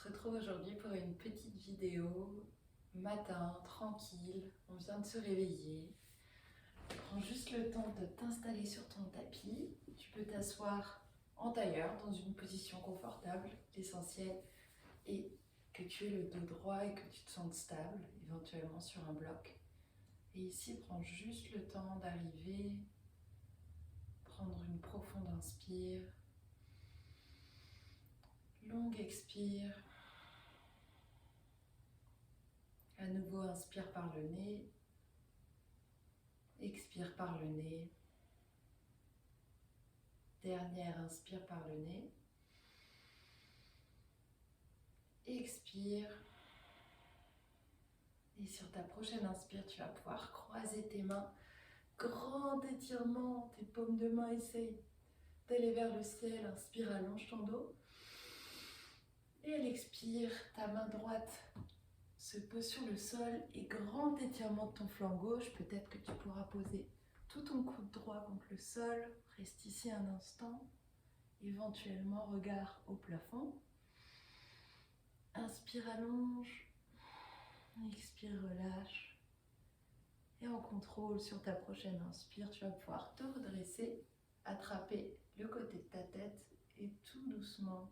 se retrouve aujourd'hui pour une petite vidéo, matin, tranquille, on vient de se réveiller. Prends juste le temps de t'installer sur ton tapis. Tu peux t'asseoir en tailleur dans une position confortable. L'essentiel est que tu aies le dos droit et que tu te sentes stable, éventuellement sur un bloc. Et ici, prends juste le temps d'arriver, prendre une profonde inspire, longue expire. À nouveau, inspire par le nez, expire par le nez. Dernière, inspire par le nez. Expire. Et sur ta prochaine inspire, tu vas pouvoir croiser tes mains. Grand étirement, tes paumes de main, essaye d'aller vers le ciel. Inspire, allonge ton dos. Et à l'expire, ta main droite se pose sur le sol et grand étirement de ton flanc gauche. Peut-être que tu pourras poser tout ton coude droit contre le sol. Reste ici un instant. Éventuellement, regard au plafond. Inspire, allonge. Expire, relâche. Et en contrôle sur ta prochaine inspire, tu vas pouvoir te redresser, attraper le côté de ta tête et tout doucement,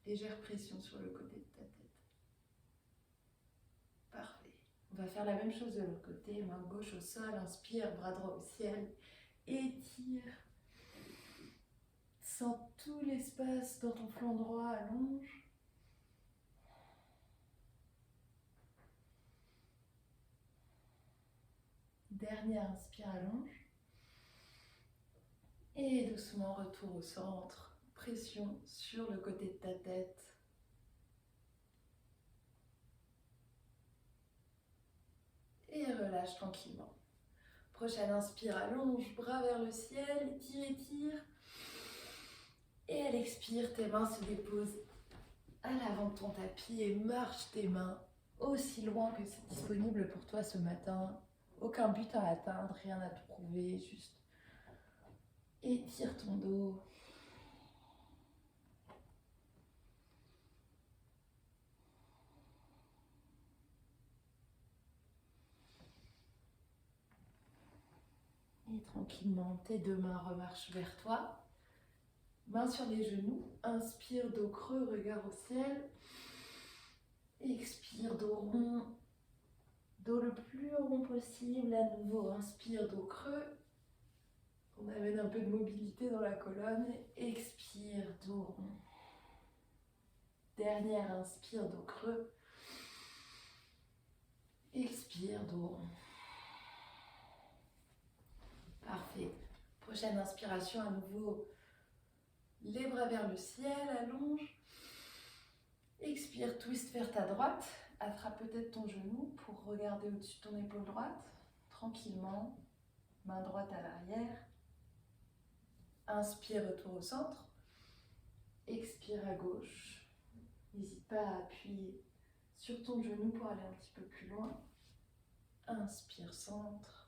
légère pression sur le côté de ta tête. Parfait. On va faire la même chose de l'autre côté, main gauche au sol, inspire, bras droit au ciel, étire. Sens tout l'espace dans ton flanc droit, allonge. Dernière inspire, allonge. Et doucement, retour au centre. Pression sur le côté de ta tête. Et relâche tranquillement. Prochaine inspire, allonge, bras vers le ciel, étire, étire. Et à l'expire, tes mains se déposent à l'avant de ton tapis et marche tes mains aussi loin que c'est disponible pour toi ce matin. Aucun but à atteindre, rien à te prouver, juste étire ton dos. Et tranquillement, tes deux mains remarchent vers toi. Mains sur les genoux, inspire, dos creux, regard au ciel. Expire, dos rond, dos le plus rond possible. À nouveau, inspire, dos creux. On amène un peu de mobilité dans la colonne. Expire, dos rond. Dernière, inspire, dos creux. Expire, dos rond. Parfait. Prochaine inspiration, à nouveau, les bras vers le ciel, allonge. Expire, twist vers ta droite. Attrape peut-être ton genou pour regarder au-dessus de ton épaule droite. Tranquillement, main droite à l'arrière. Inspire, retour au centre. Expire à gauche. N'hésite pas à appuyer sur ton genou pour aller un petit peu plus loin. Inspire, centre.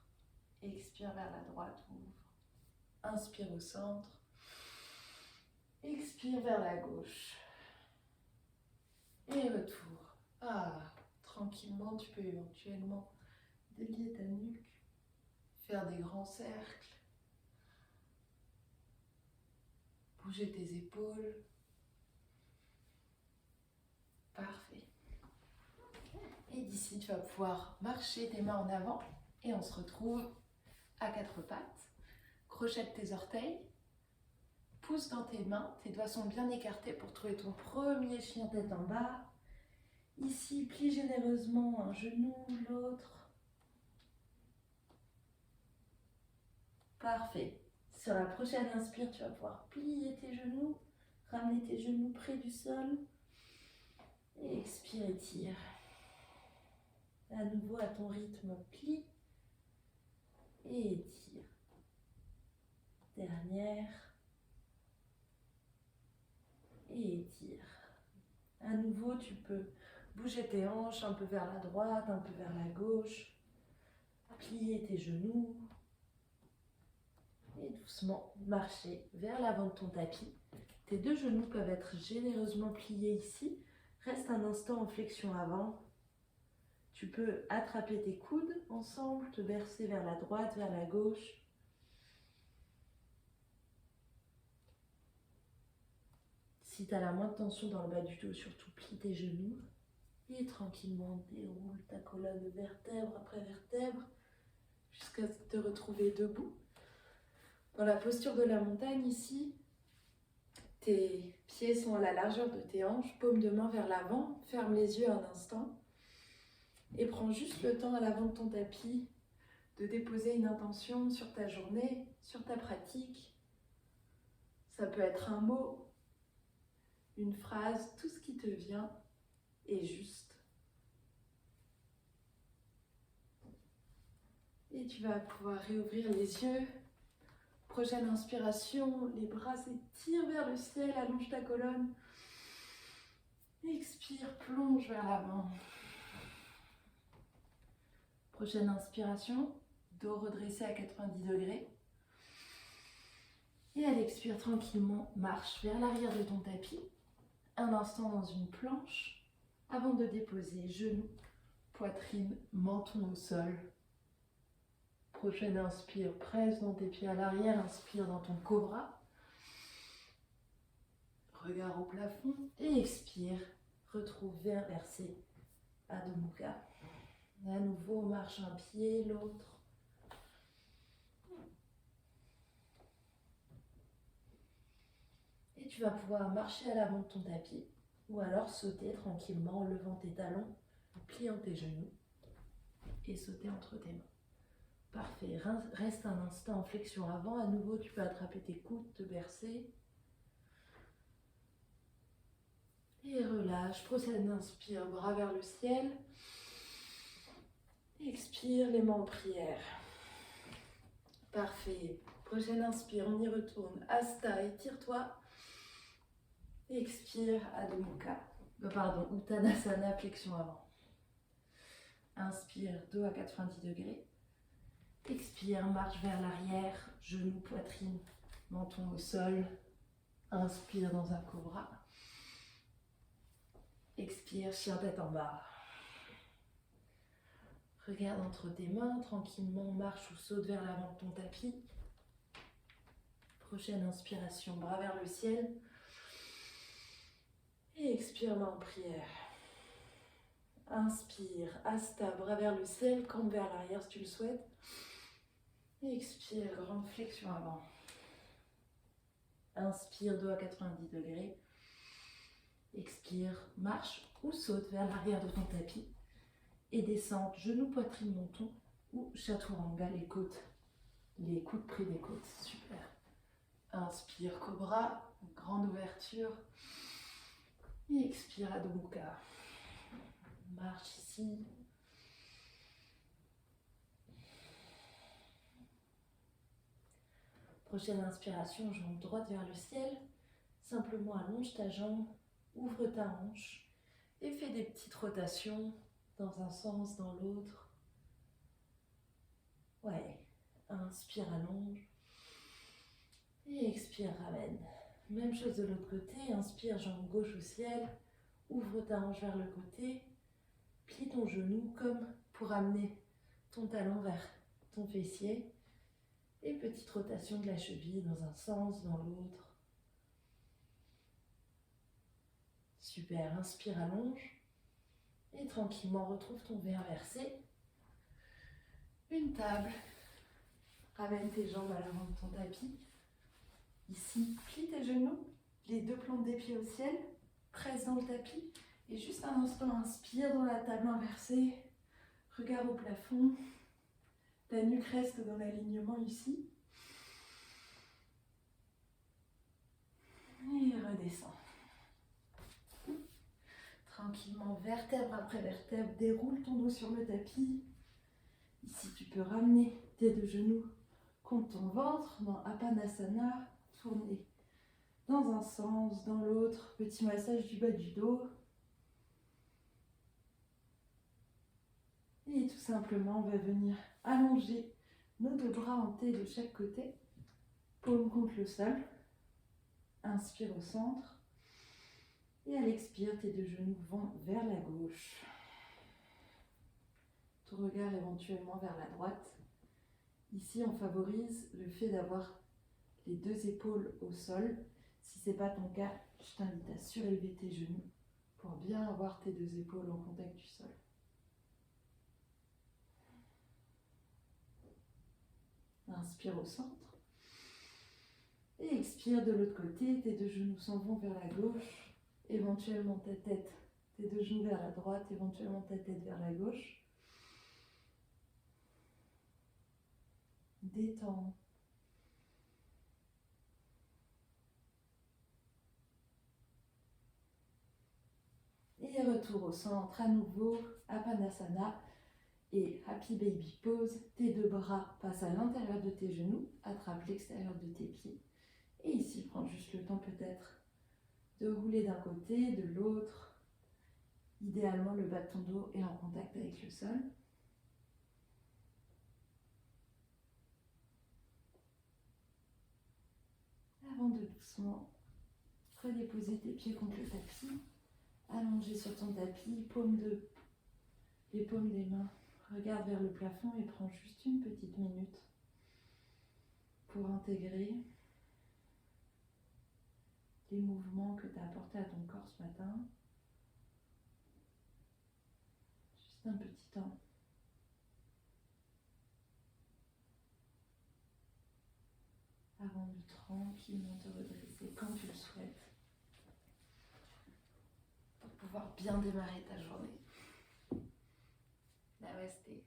Expire vers la droite, ouvre. Inspire au centre. Expire vers la gauche. Et retour. Tranquillement, tu peux éventuellement délier ta nuque, faire des grands cercles, bouger tes épaules. Parfait. Et d'ici, tu vas pouvoir marcher tes mains en avant et on se retrouve à quatre pattes. Crochette tes orteils, pousse dans tes mains, tes doigts sont bien écartés pour trouver ton premier chien tête en bas. Ici, plie généreusement un genou, l'autre. Parfait. Sur la prochaine inspire, tu vas pouvoir plier tes genoux, ramener tes genoux près du sol. Et expire, étire. À nouveau, à ton rythme, plie et étire. Dernière. Et étire. À nouveau, tu peux bouger tes hanches un peu vers la droite, un peu vers la gauche. Plier tes genoux. Et doucement marcher vers l'avant de ton tapis. Tes deux genoux peuvent être généreusement pliés ici. Reste un instant en flexion avant. Tu peux attraper tes coudes ensemble, te verser vers la droite, vers la gauche. Si tu as la moindre tension dans le bas du dos, surtout plie tes genoux. Et tranquillement déroule ta colonne vertèbre après vertèbre jusqu'à te retrouver debout. Dans la posture de la montagne ici, tes pieds sont à la largeur de tes hanches, paume de main vers l'avant, ferme les yeux un instant et prends juste le temps à l'avant de ton tapis de déposer une intention sur ta journée, sur ta pratique. Ça peut être un mot, une phrase, tout ce qui te vient est juste. Et tu vas pouvoir réouvrir les yeux. Prochaine inspiration, les bras s'étirent vers le ciel, allonge ta colonne. Expire, plonge vers l'avant. Prochaine inspiration, dos redressé à 90 degrés. Et à l'expire, tranquillement, marche vers l'arrière de ton tapis. Un instant dans une planche, avant de déposer genoux, poitrine, menton au sol. Prochaine inspire, presse dans tes pieds à l'arrière, inspire dans ton cobra. Regard au plafond et expire, retrouve versé Adho Mukha. À nouveau, marche un pied, l'autre. Et tu vas pouvoir marcher à l'avant de ton tapis ou alors sauter tranquillement en levant tes talons, en pliant tes genoux et sauter entre tes mains. Parfait, reste un instant en flexion avant. À nouveau, tu peux attraper tes coudes, te bercer. Et relâche, prochaine inspire, bras vers le ciel. Expire, les mains en prière. Parfait, prochaine inspire, on y retourne. Hasta, étire-toi. Expire, Adho Mukha. Uttanasana, flexion avant. Inspire, dos à 90 degrés. Expire, marche vers l'arrière, genoux, poitrine, menton au sol. Inspire dans un cobra. Expire, chien tête en bas. Regarde entre tes mains, tranquillement, marche ou saute vers l'avant de ton tapis. Prochaine inspiration, bras vers le ciel. Et expire, main en prière. Inspire, Hasta, bras vers le ciel, campe vers l'arrière si tu le souhaites. Et expire, grande flexion avant. Inspire, dos à 90 degrés. Expire, marche ou saute vers l'arrière de ton tapis. Et descente, genoux, poitrine, menton ou chaturanga, les coudes pris des côtes. Super. Inspire, cobra, grande ouverture. Et expire, Adho Mukha. Marche ici. Prochaine inspiration, jambe droite vers le ciel. Simplement allonge ta jambe, ouvre ta hanche et fais des petites rotations dans un sens, dans l'autre. Ouais. Inspire, allonge. Et expire, ramène. Même chose de l'autre côté. Inspire, jambe gauche au ciel. Ouvre ta hanche vers le côté. Plie ton genou comme pour amener ton talon vers ton fessier. Et petite rotation de la cheville dans un sens, dans l'autre. Super, inspire, allonge. Et tranquillement, retrouve ton V inversé. Une table. Ramène tes jambes à l'avant de ton tapis. Ici, plie tes genoux, les deux plantes des pieds au ciel. Presse dans le tapis. Et juste un instant, inspire dans la table inversée. Regard au plafond. Ta nuque reste dans l'alignement ici. Et redescends. Tranquillement, vertèbre après vertèbre, déroule ton dos sur le tapis. Ici, tu peux ramener tes deux genoux contre ton ventre dans Apanasana, tourner dans un sens, dans l'autre, petit massage du bas du dos. Et tout simplement, on va venir allonger nos deux bras en T de chaque côté, paume contre le sol. Inspire au centre. Et à l'expire, tes deux genoux vont vers la gauche. Ton regard éventuellement vers la droite. Ici, on favorise le fait d'avoir les deux épaules au sol. Si ce n'est pas ton cas, je t'invite à surélever tes genoux pour bien avoir tes deux épaules en contact du sol. Inspire au centre. Et expire de l'autre côté, tes deux genoux s'en vont vers la gauche, éventuellement ta tête, tes deux genoux vers la droite, éventuellement ta tête vers la gauche. Détends. Et retour au centre à nouveau, Apanasana et Happy Baby Pose. Tes deux bras passent à l'intérieur de tes genoux, attrape l'extérieur de tes pieds. Et ici, prends juste le temps peut-être de rouler d'un côté, de l'autre. Idéalement, le bas de ton dos est en contact avec le sol. Avant de doucement redéposer tes pieds contre le tapis, allongé sur ton tapis, les paumes des mains, regarde vers le plafond et prends juste une petite minute pour intégrer les mouvements que tu as apportés à ton corps ce matin. Juste un petit temps. Avant de tranquillement te redresser quand tu le souhaites pour pouvoir bien démarrer ta journée. Namasté.